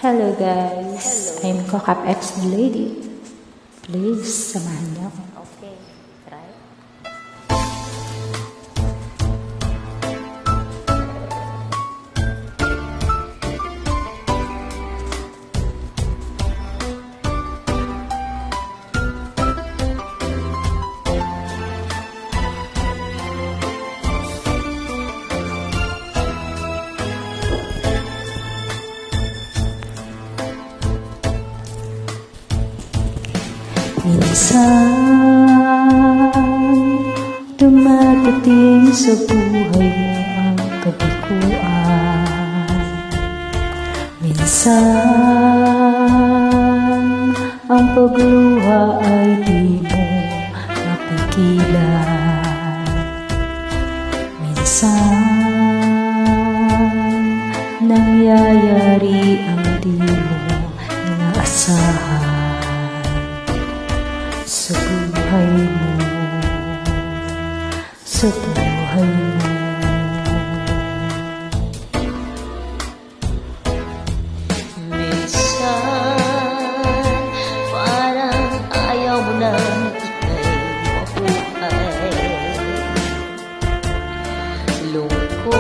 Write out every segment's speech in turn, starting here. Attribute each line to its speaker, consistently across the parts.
Speaker 1: Hello guys, I'm Kokap X Lady. Please, samahan niyo ako.
Speaker 2: Okay, try.
Speaker 1: Minsan, dumadating sa buhay mo ang kabiguan. Minsan, ang pagluha ay di mo mapigilan. Minsan, nangyayari ang di mo inaasahan sa buhay mo, sa buhay mo.
Speaker 2: Minsan, parang ayaw mo na ika'y mabuhay. Lungkot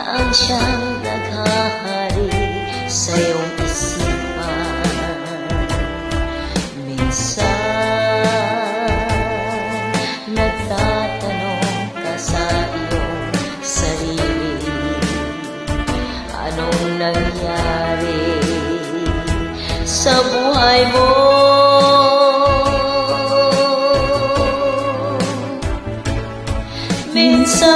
Speaker 2: ang siyang naghahari sa iyong isipan. Minsan, nagtatanong ka sa iyong sarili, anong nangyari sa buhay mo? Minsan,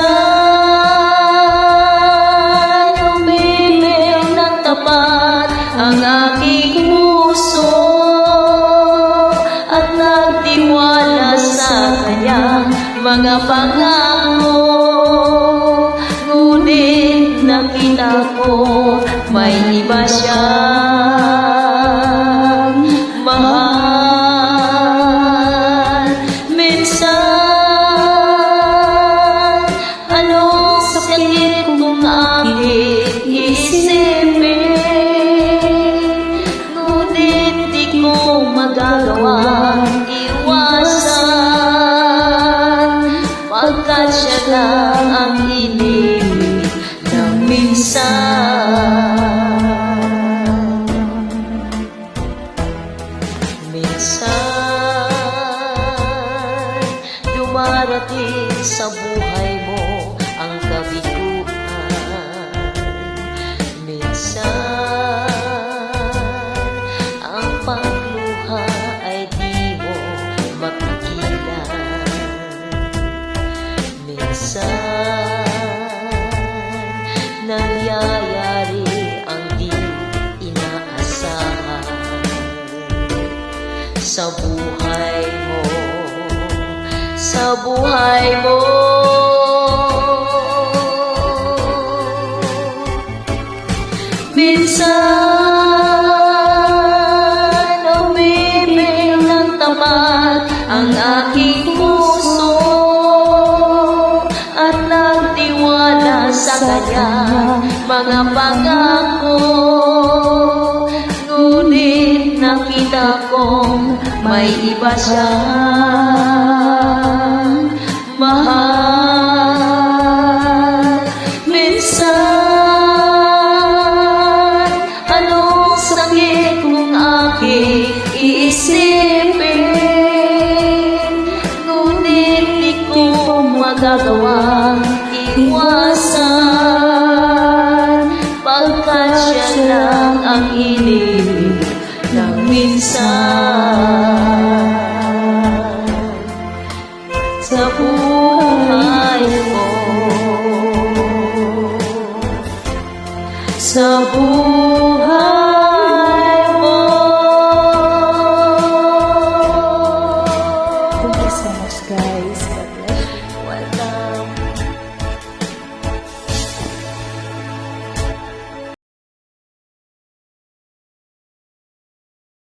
Speaker 2: umiilaw ng tapat ang aking puso at nagtiwala sa kanyang mga pangako. Ngunit nakita ko may iba siyang mahal. Minsan, anong sakit kung aking isipin, ngunit di ko magagawang iwasan, pagkat siya lang ang inibig ng minsan. Minsan, dumarating sa buhay mo ang kabiguan. Minsan, ang pagluha ay di mo mapigilan. Minsan, nangyayari ang di inaasahan sa buhay mo, sa buhay mo. Minsan, umiilaw ng tapat ang aking puso at nagtiwala sa kanyang mga pangako. Ngunit nakita kong may iba siyang mahal. Minsan, anong sakit kung aking iisipin, ngunit di ko magagawang iwasan, pagkat siya lang ang inibig ng minsan. Sa buhay ko, sa buhay